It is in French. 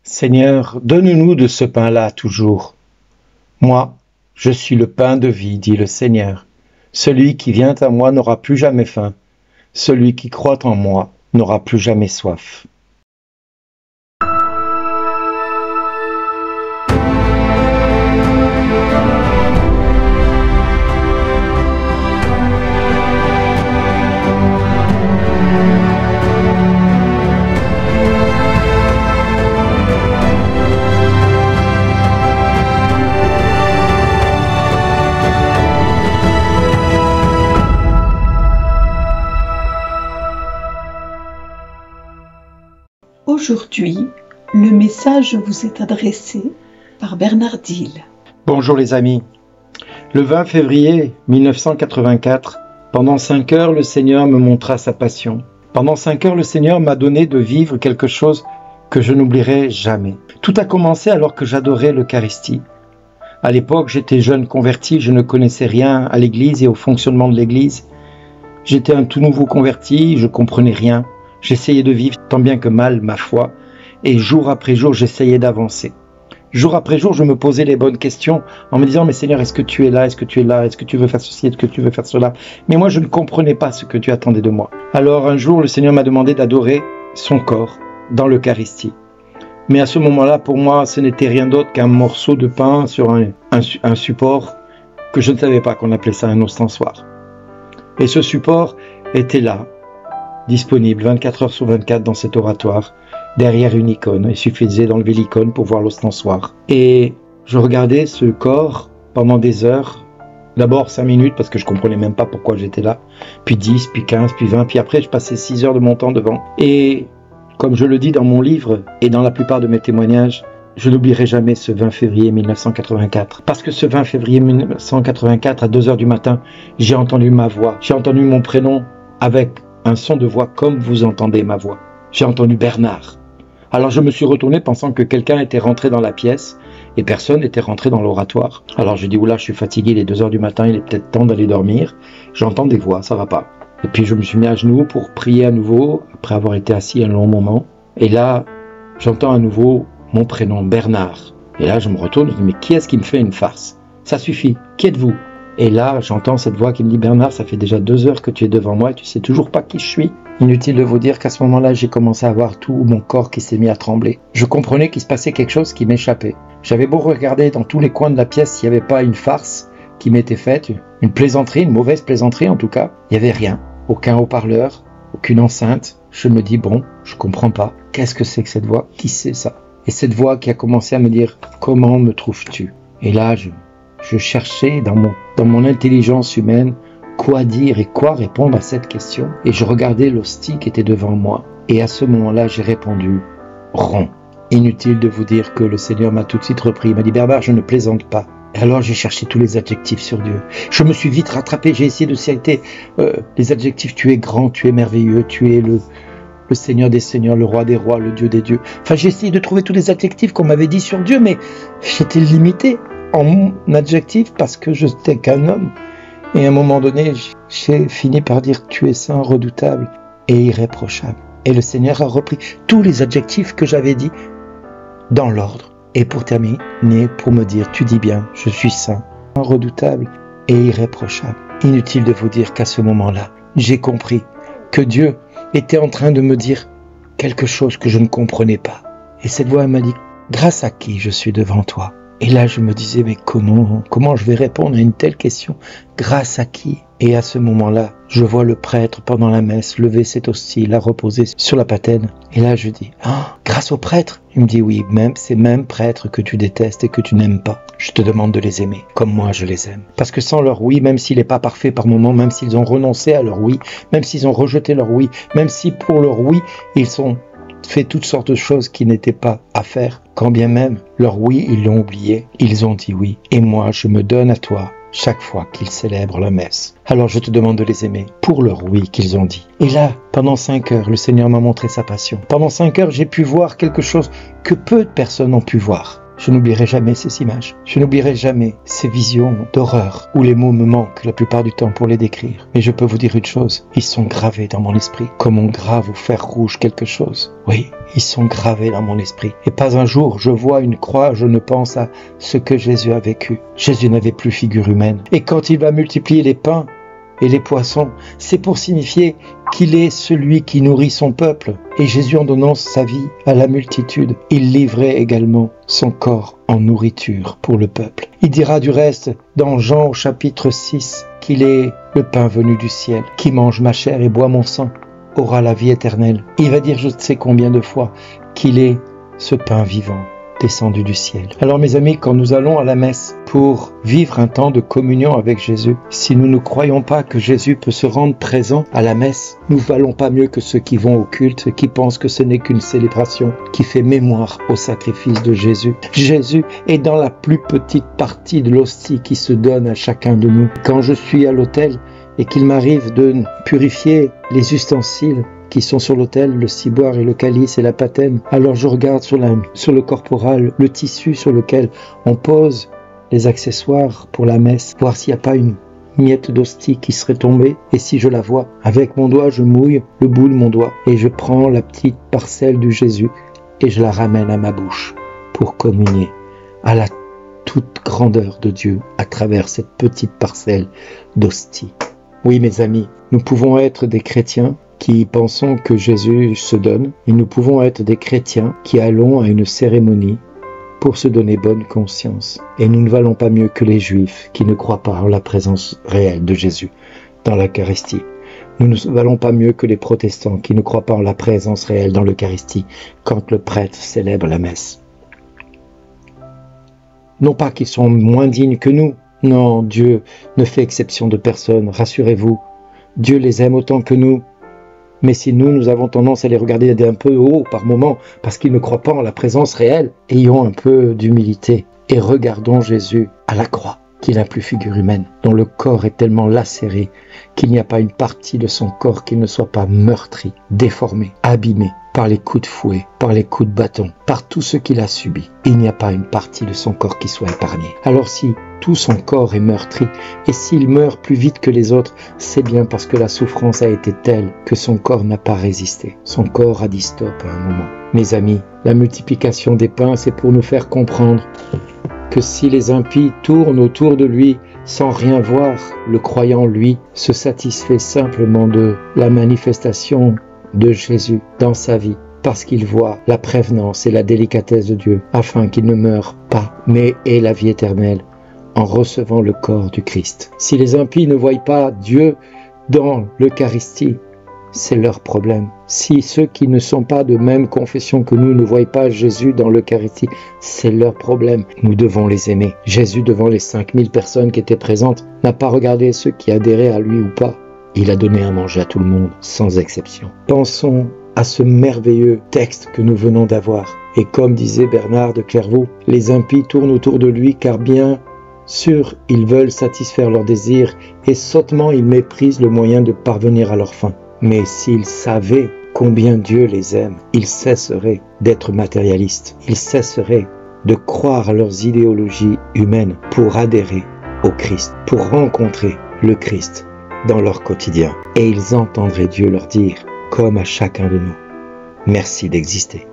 Seigneur, donne-nous de ce pain-là toujours. Moi, je suis le pain de vie, dit le Seigneur. Celui qui vient à moi n'aura plus jamais faim. Celui qui croit en moi n'aura plus jamais soif. Aujourd'hui, le message vous est adressé par Bernard Dille. Bonjour les amis. Le 20 février 1984, pendant 5 heures, le Seigneur me montra sa passion. Pendant 5 heures, le Seigneur m'a donné de vivre quelque chose que je n'oublierai jamais. Tout a commencé alors que j'adorais l'Eucharistie. À l'époque, j'étais jeune converti, je ne connaissais rien à l'Église et au fonctionnement de l'Église. J'étais un tout nouveau converti, je comprenais rien. J'essayais de vivre tant bien que mal ma foi, et jour après jour, j'essayais d'avancer. Jour après jour, je me posais les bonnes questions en me disant « Mais Seigneur, est-ce que tu es là? Est-ce que tu es là? Est-ce que tu veux faire ceci? Est-ce que tu veux faire cela ?» Mais moi, je ne comprenais pas ce que tu attendais de moi. Alors un jour, le Seigneur m'a demandé d'adorer son corps dans l'Eucharistie. Mais à ce moment-là, pour moi, ce n'était rien d'autre qu'un morceau de pain sur un support que je ne savais pas qu'on appelait ça un ostensoir. Et ce support était là, disponible 24 heures sur 24 dans cet oratoire, derrière une icône. Il suffisait d'enlever l'icône pour voir l'ostensoir. Et je regardais ce corps pendant des heures, d'abord 5 minutes parce que je comprenais même pas pourquoi j'étais là, puis 10, puis 15, puis 20, puis après je passais 6 heures de mon temps devant. Et comme je le dis dans mon livre et dans la plupart de mes témoignages, je n'oublierai jamais ce 20 février 1984. Parce que ce 20 février 1984, à 2 heures du matin, j'ai entendu ma voix, j'ai entendu mon prénom avec un son de voix comme vous entendez ma voix. J'ai entendu Bernard. Alors je me suis retourné pensant que quelqu'un était rentré dans la pièce et personne n'était rentré dans l'oratoire. Alors je dis oula, je suis fatigué, il est 2 heures du matin, il est peut-être temps d'aller dormir. J'entends des voix, ça va pas. Et puis je me suis mis à genoux pour prier à nouveau, après avoir été assis un long moment. Et là, j'entends à nouveau mon prénom, Bernard. Et là je me retourne, je dis mais qui est-ce qui me fait une farce? Ça suffit, qui êtes-vous? Et là, j'entends cette voix qui me dit « Bernard, ça fait déjà 2 heures que tu es devant moi et tu sais toujours pas qui je suis. » Inutile de vous dire qu'à ce moment-là, j'ai commencé à voir tout mon corps qui s'est mis à trembler. Je comprenais qu'il se passait quelque chose qui m'échappait. J'avais beau regarder dans tous les coins de la pièce s'il n'y avait pas une farce qui m'était faite, une plaisanterie, une mauvaise plaisanterie en tout cas. Il n'y avait rien, aucun haut-parleur, aucune enceinte. Je me dis « Bon, je comprends pas. Qu'est-ce que c'est que cette voix? Qui c'est ça ?» Et cette voix qui a commencé à me dire « Comment me trouves-tu » Et là, je cherchais dans mon intelligence humaine quoi dire et quoi répondre à cette question. Et je regardais l'hostie qui était devant moi. Et à ce moment-là, j'ai répondu « rond ». Inutile de vous dire que le Seigneur m'a tout de suite repris. Il m'a dit « Bernard, je ne plaisante pas ». Et alors j'ai cherché tous les adjectifs sur Dieu. Je me suis vite rattrapé, j'ai essayé de citer les adjectifs « tu es grand, tu es merveilleux, tu es le Seigneur des seigneurs, le roi des rois, le Dieu des dieux ». Enfin, j'ai essayé de trouver tous les adjectifs qu'on m'avait dit sur Dieu, mais j'étais limité en mon adjectif parce que je n'étais qu'un homme. Et à un moment donné, j'ai fini par dire « tu es saint, redoutable et irréprochable ». Et le Seigneur a repris tous les adjectifs que j'avais dit dans l'ordre. Et pour terminer, pour me dire « tu dis bien, je suis saint, redoutable et irréprochable ». Inutile de vous dire qu'à ce moment-là, j'ai compris que Dieu était en train de me dire quelque chose que je ne comprenais pas. Et cette voix m'a dit « grâce à qui je suis devant toi ?» Et là, je me disais, mais comment je vais répondre à une telle question? Grâce à qui? Et à ce moment-là, je vois le prêtre, pendant la messe, lever cette hostie, la reposer sur la patène. Et là, je dis, grâce au prêtre? Il me dit, oui, même ces mêmes prêtres que tu détestes et que tu n'aimes pas, je te demande de les aimer, comme moi je les aime. Parce que sans leur oui, même s'il n'est pas parfait par moments, même s'ils ont renoncé à leur oui, même s'ils ont rejeté leur oui, même si pour leur oui, ils ont fait toutes sortes de choses qui n'étaient pas à faire, quand bien même leur oui, ils l'ont oublié, ils ont dit oui. Et moi, je me donne à toi chaque fois qu'ils célèbrent la messe. Alors je te demande de les aimer pour leur oui qu'ils ont dit. Et là, pendant 5 heures, le Seigneur m'a montré sa passion. Pendant 5 heures, j'ai pu voir quelque chose que peu de personnes ont pu voir. Je n'oublierai jamais ces images. Je n'oublierai jamais ces visions d'horreur où les mots me manquent la plupart du temps pour les décrire. Mais je peux vous dire une chose, ils sont gravés dans mon esprit, comme on grave au fer rouge quelque chose. Oui, ils sont gravés dans mon esprit. Et pas un jour, je vois une croix, je ne pense à ce que Jésus a vécu. Jésus n'avait plus figure humaine. Et quand il va multiplier les pains et les poissons, c'est pour signifier qu'il est celui qui nourrit son peuple. Et Jésus, en donnant sa vie à la multitude, il livrait également son corps en nourriture pour le peuple. Il dira du reste dans Jean au chapitre 6 qu'il est le pain venu du ciel, qui mange ma chair et boit mon sang, aura la vie éternelle. Il va dire je ne sais combien de fois qu'il est ce pain vivant descendu du ciel. Alors mes amis, quand nous allons à la messe pour vivre un temps de communion avec Jésus, si nous ne croyons pas que Jésus peut se rendre présent à la messe, nous valons pas mieux que ceux qui vont au culte, qui pensent que ce n'est qu'une célébration qui fait mémoire au sacrifice de Jésus. Jésus est dans la plus petite partie de l'hostie qui se donne à chacun de nous. Quand je suis à l'autel et qu'il m'arrive de purifier les ustensiles qui sont sur l'autel, le ciboire et le calice et la patène, alors je regarde sur le corporal, le tissu sur lequel on pose les accessoires pour la messe, voir s'il n'y a pas une miette d'hostie qui serait tombée, et si je la vois, avec mon doigt je mouille le bout de mon doigt et je prends la petite parcelle du Jésus et je la ramène à ma bouche pour communier à la toute grandeur de Dieu à travers cette petite parcelle d'hostie. Oui mes amis, nous pouvons être des chrétiens qui pensons que Jésus se donne, et nous pouvons être des chrétiens qui allons à une cérémonie pour se donner bonne conscience. Et nous ne valons pas mieux que les Juifs qui ne croient pas en la présence réelle de Jésus dans l'Eucharistie. Nous ne valons pas mieux que les protestants qui ne croient pas en la présence réelle dans l'Eucharistie quand le prêtre célèbre la messe. Non pas qu'ils sont moins dignes que nous, non, Dieu ne fait exception de personne, rassurez-vous. Dieu les aime autant que nous. Mais si nous avons tendance à les regarder d'un peu haut par moment, parce qu'ils ne croient pas en la présence réelle, ayons un peu d'humilité et regardons Jésus à la croix, qui n'a plus figure humaine, dont le corps est tellement lacéré qu'il n'y a pas une partie de son corps qui ne soit pas meurtri, déformé, abîmé par les coups de fouet, par les coups de bâton, par tout ce qu'il a subi. Il n'y a pas une partie de son corps qui soit épargnée. Alors si tout son corps est meurtri, et s'il meurt plus vite que les autres, c'est bien parce que la souffrance a été telle que son corps n'a pas résisté. Son corps a dit stop à un moment. Mes amis, la multiplication des pains, c'est pour nous faire comprendre que si les impies tournent autour de lui sans rien voir, le croyant, lui, se satisfait simplement de la manifestation de Jésus dans sa vie, parce qu'il voit la prévenance et la délicatesse de Dieu, afin qu'il ne meure pas, mais ait la vie éternelle en recevant le corps du Christ. Si les impies ne voient pas Dieu dans l'Eucharistie, c'est leur problème. Si ceux qui ne sont pas de même confession que nous ne voient pas Jésus dans l'Eucharistie, c'est leur problème. Nous devons les aimer. Jésus, devant les 5000 personnes qui étaient présentes, n'a pas regardé ceux qui adhéraient à lui ou pas. Il a donné à manger à tout le monde, sans exception. Pensons à ce merveilleux texte que nous venons d'avoir. Et comme disait Bernard de Clairvaux, les impies tournent autour de lui car bien sûr, ils veulent satisfaire leurs désirs et sottement ils méprisent le moyen de parvenir à leur fin. Mais s'ils savaient combien Dieu les aime, ils cesseraient d'être matérialistes. Ils cesseraient de croire à leurs idéologies humaines pour adhérer au Christ, pour rencontrer le Christ dans leur quotidien. Et ils entendraient Dieu leur dire, comme à chacun de nous, merci d'exister.